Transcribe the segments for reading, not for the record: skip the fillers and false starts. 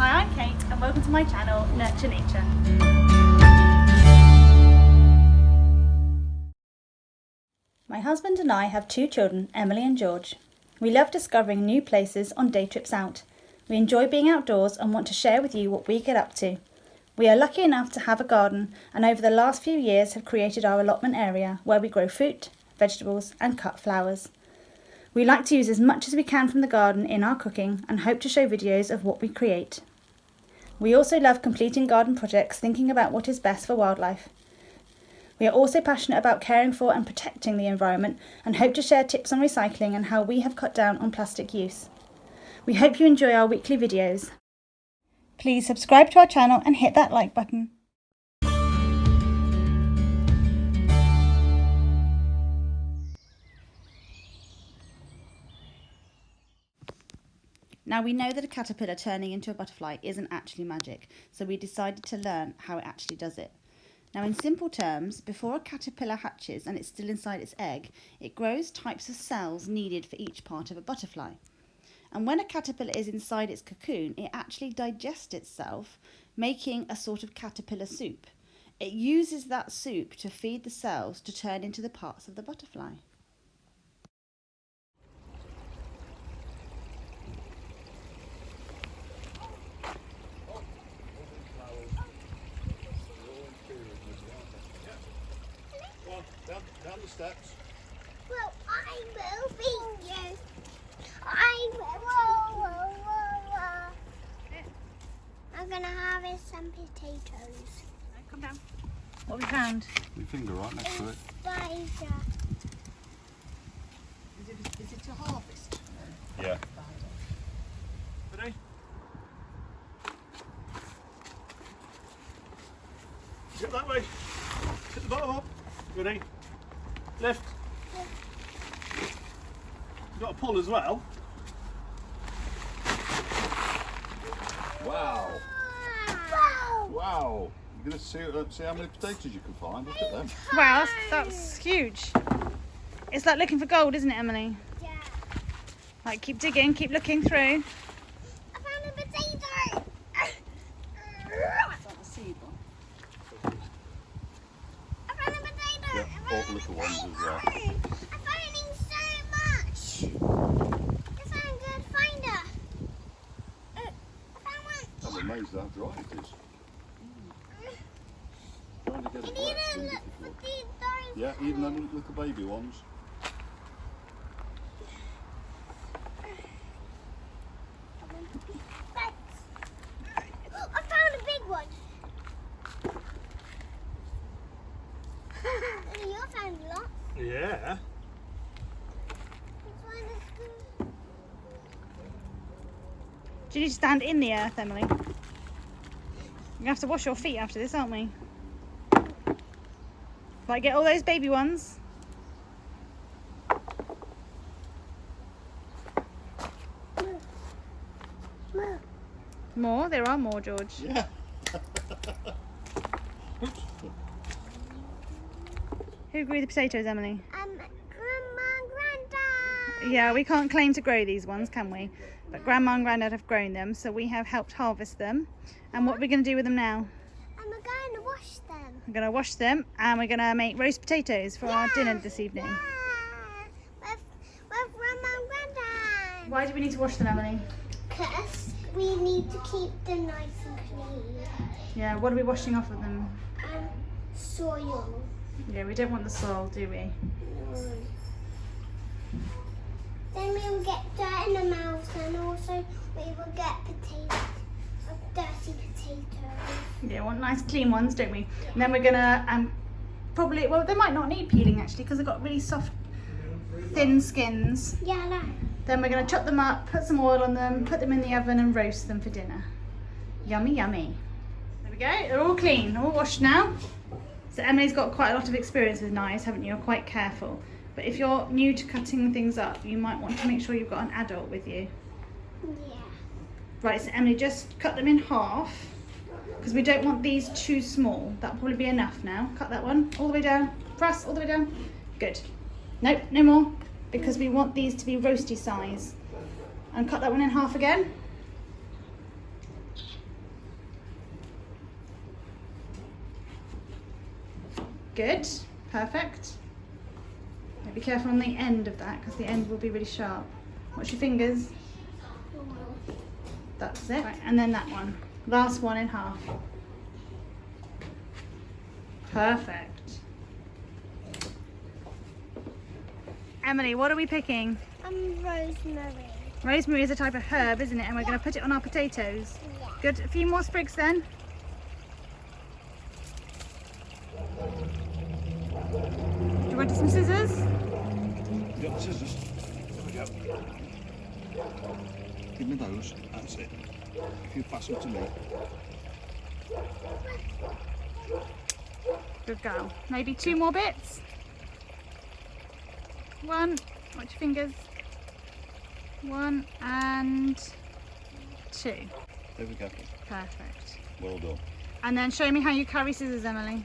Hi, I'm Kate and welcome to my channel, Nurture Nature. My husband and I have 2 children, Emily and George. We love discovering new places on day trips out. We enjoy being outdoors and want to share with you what we get up to. We are lucky enough to have a garden and over the last few years have created our allotment area where we grow fruit, vegetables and cut flowers. We like to use as much as we can from the garden in our cooking and hope to show videos of what we create. We also love completing garden projects thinking about what is best for wildlife. We are also passionate about caring for and protecting the environment and hope to share tips on recycling and how we have cut down on plastic use. We hope you enjoy our weekly videos. Please subscribe to our channel and hit that like button. Now we know that a caterpillar turning into a butterfly isn't actually magic, so we decided to learn how it actually does it. Now in simple terms, before a caterpillar hatches and it's still inside its egg, it grows types of cells needed for each part of a butterfly. And when a caterpillar is inside its cocoon, it actually digests itself, making a sort of caterpillar soup. It uses that soup to feed the cells to turn into the parts of the butterfly. Down the steps. Well, I'm moving you. I'm gonna harvest some potatoes. Right, come down. What have we found? Your finger right next to it. Spider. Is it to harvest? Yeah. Ready? Get that way. Hit the bottom up. Ready? Lift. You've got to pull as well. Wow. Wow. Wow. You're going to see how many potatoes you can find. Look at them. Wow, that's huge. It's like looking for gold, isn't it, Emily? Yeah. Like, keep digging, keep looking through. I found a potato. Is that the seed one? I found a potato. Yeah, all the little ones as well. I'm finding so much. If I'm a good finder. I found one. I'm amazed how dry it is. Trying to get it wet is really difficult. Yeah, even them little baby ones. I found a big one. You found lots. Yeah. This one is good. Do you need to stand in the earth, Emily? We're going to have to wash your feet after this, aren't we? Like, get all those baby ones. More? There are more, George. Yeah. Who grew the potatoes, Emily? Grandma and Grandad. Yeah, we can't claim to grow these ones, can we? But Grandma and Grandad have grown them, so we have helped harvest them. And what are we going to do with them now? And we're going to wash them. We're going to wash them and we're going to make roast potatoes for our dinner this evening. Yeah. With Grandma and Grandad. Why do we need to wash them, Emily? Because we need to keep them nice and clean. Yeah, what are we washing off of them? Soil. Yeah, we don't want the soil, do we? No. Then we will get dirt in the mouth and also we will get dirty potatoes. Yeah, we want nice clean ones, don't we? And then we're gonna probably, well, they might not need peeling actually because they've got really soft, thin skins. Yeah, I know. Then we're gonna chop them up, put some oil on them, put them in the oven and roast them for dinner. Yummy, yummy. There we go, they're all clean, all washed now. So Emily's got quite a lot of experience with knives, haven't you? You're quite careful. But if you're new to cutting things up, you might want to make sure you've got an adult with you. Yeah. Right, so Emily, just cut them in half because we don't want these too small. That'll probably be enough now. Cut that one all the way down. Press all the way down. Good. Nope, no more because we want these to be roasty size. And cut that one in half again. Good. Perfect. Now be careful on the end of that because the end will be really sharp. Watch your fingers. That's it. Right, and then that one. Last one in half. Perfect. Emily, what are we picking? Rosemary. Rosemary is a type of herb, isn't it? And we're going to put it on our potatoes. Yeah. Good. A few more sprigs then. Do you want some scissors? You got the scissors? There we go. Give me those. That's it. If you pass them to me. Good girl. Maybe 2 more bits. 1. Watch your fingers. 1 and 2. There we go. Perfect. Well done. And then show me how you carry scissors, Emily.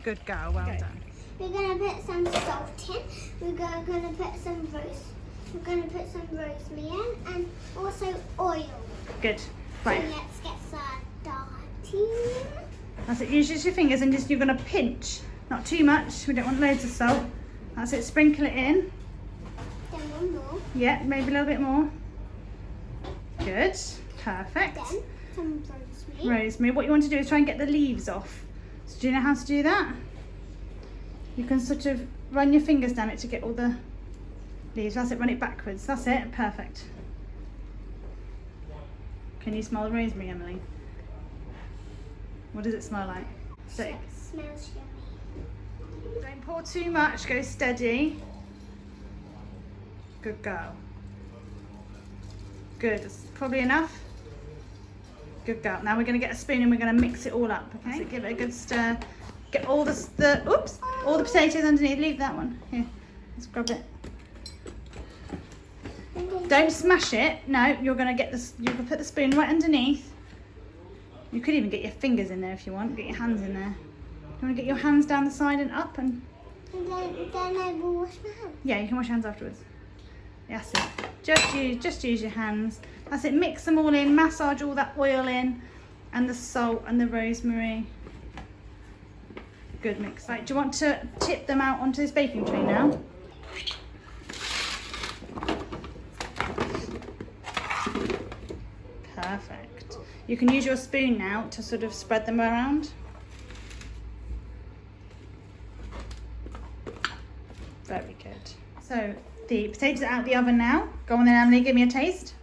Good girl. Well done. We're gonna put some salt in. We're gonna put some rosemary in, and also oil. Good. So Right. let's get started. That's it. Use just your fingers and just you're going to pinch. Not too much. We don't want loads of salt. That's it. Sprinkle it in. Then one more. Yeah, maybe a little bit more. Good. Perfect. Then some rosemary. Rosemary. What you want to do is try and get the leaves off. So do you know how to do that? You can sort of run your fingers down it to get all the leaves. That's it. Run it backwards. That's it. Perfect. Can you smell the rosemary, Emily? What does it smell like? So, It smells yummy. don't pour too much. Go steady. Good girl. Good. That's probably enough. Good girl. Now we're going to get a spoon and we're going to mix it all up. Okay. So give it a good stir. Get all all the potatoes underneath. Leave that one. Here. Let's grab it. Don't smash it. No, you're going to get this. You can put the spoon right underneath. You could even get your fingers in there if you want. Get your hands in there. You want to get your hands down the side and up and. And then I will wash my hands. Yeah, you can wash your hands afterwards. That's it. Just use your hands. That's it. Mix them all in. Massage all that oil in, and the salt and the rosemary. Good mix. Right, do you want to tip them out onto this baking tray now? Perfect. You can use your spoon now to sort of spread them around. Very good. So the potatoes are out of the oven now. Go on then, Emily, give me a taste.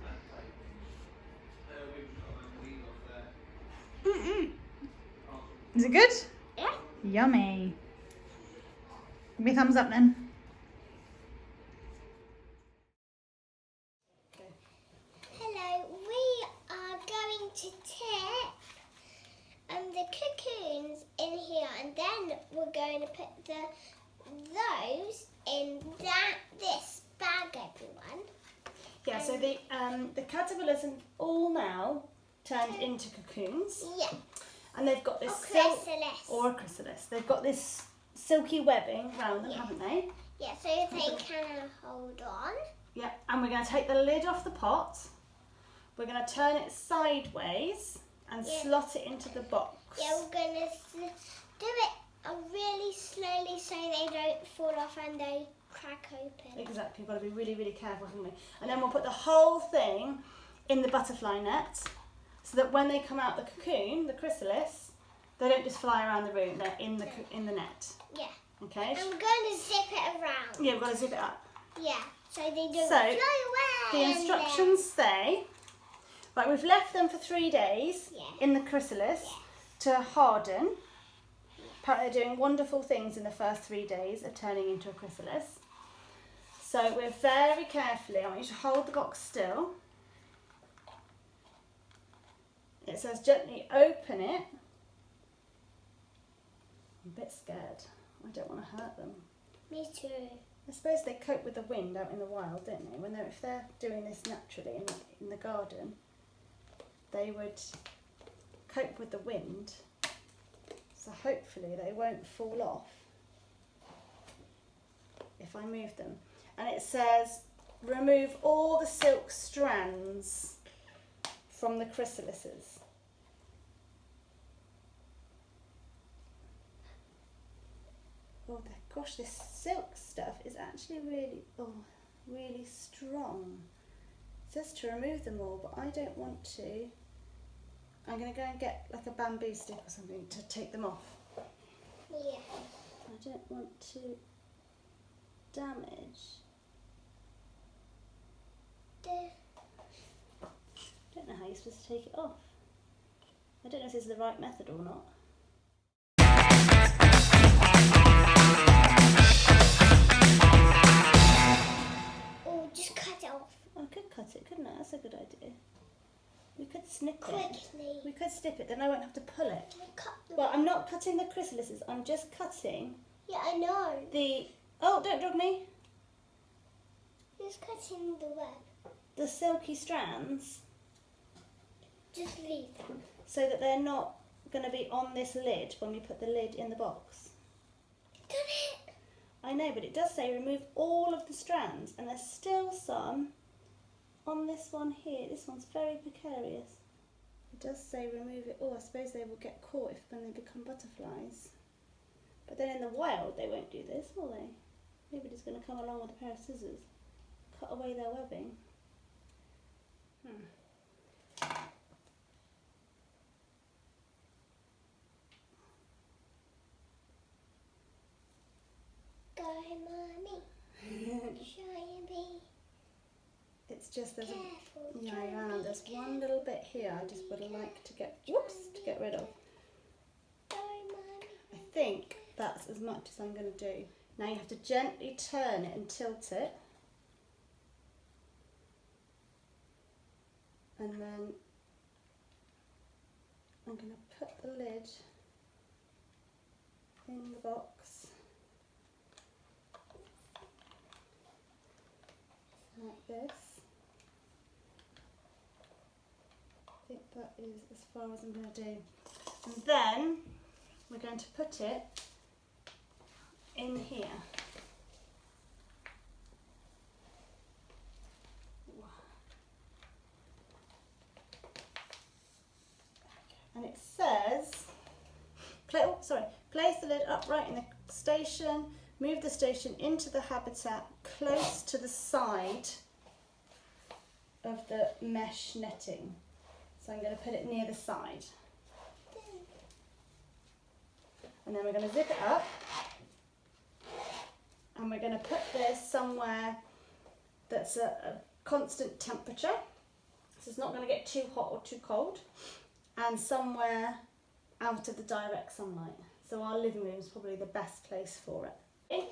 Is it good? Yeah. Yummy. Give me a thumbs up then. Hello, we are going to tip the cocoons in here, and then we're going to put those in this bag, everyone. Yeah, so the caterpillars have all now turned into cocoons, Yeah. and they've got this Chrysalis. or a chrysalis. They've got this silky webbing around them, Yeah. haven't they? Yeah, so if they can hold on. Yeah, and we're going to take the lid off the pot. We're going to turn it sideways and Yeah. slot it into the box. Yeah, we're going to do it really slowly so they don't fall off and they crack open. Exactly, got to be really, really careful, haven't we? And then we'll put the whole thing in the butterfly net so that when they come out the cocoon, the chrysalis, they don't just fly around the room, they're in the net. Yeah. Okay? And we're going to zip it around. Yeah, we've got to zip it up. Yeah, so they don't So, fly away. The instructions say, right, we've left them for 3 days Yeah. in the chrysalis to harden. Apparently they're doing wonderful things in the first 3 days of turning into a chrysalis. So we're very carefully, I want you to hold the box still. It says gently open it. I'm a bit scared. I don't want to hurt them. Me too. I suppose they cope with the wind out in the wild, don't they? If they're doing this naturally in the garden, they would cope with the wind. So hopefully they won't fall off if I move them. And it says remove all the silk strands from the chrysalises. Oh gosh, this silk stuff is actually really strong. It says to remove them all, but I don't want to. I'm going to go and get like a bamboo stick or something to take them off. Yeah. I don't want to damage. I don't know how you're supposed to take it off. I don't know if this is the right method or not. Oh, just cut it off. I could cut it, couldn't I? That's a good idea. We could snip it. Quickly. We could snip it, then I won't have to pull it. Cut the Well, I'm not cutting the chrysalises, I'm just cutting Yeah, I know. the... Oh, don't drag me! Just cutting the web. The silky strands, Just leave them. so that they're not going to be on this lid when we put the lid in the box. Done it. I know, but it does say remove all of the strands, and there's still some on this one here. This one's very precarious. It does say remove it all. I suppose they will get caught when they become butterflies. But then in the wild they won't do this, will they? Nobody's going to come along with a pair of scissors, cut away their webbing. Go, Mommy. Shy and be It's just there's careful. there's one little bit here I just would like to get rid of. Go, Mommy. I think that's as much as I'm going to do. Now you have to gently turn it and tilt it. And then I'm going to put the lid in the box like this. I think that is as far as I'm going to do. And then we're going to put it in here. And it says, place the lid upright in the station, move the station into the habitat close to the side of the mesh netting. So I'm going to put it near the side. And then we're going to zip it up. And we're going to put this somewhere that's a constant temperature. So it's not going to get too hot or too cold. And somewhere out of the direct sunlight. So our living room is probably the best place for it. How will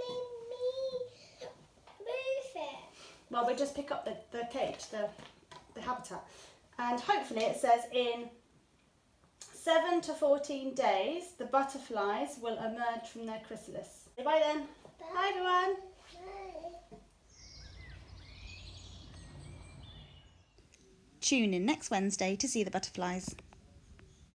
me move it? Well, we just pick up the cage, the habitat. And hopefully it says in 7 to 14 days, the butterflies will emerge from their chrysalis. Bye then. Bye everyone. Bye. Tune in next Wednesday to see the butterflies.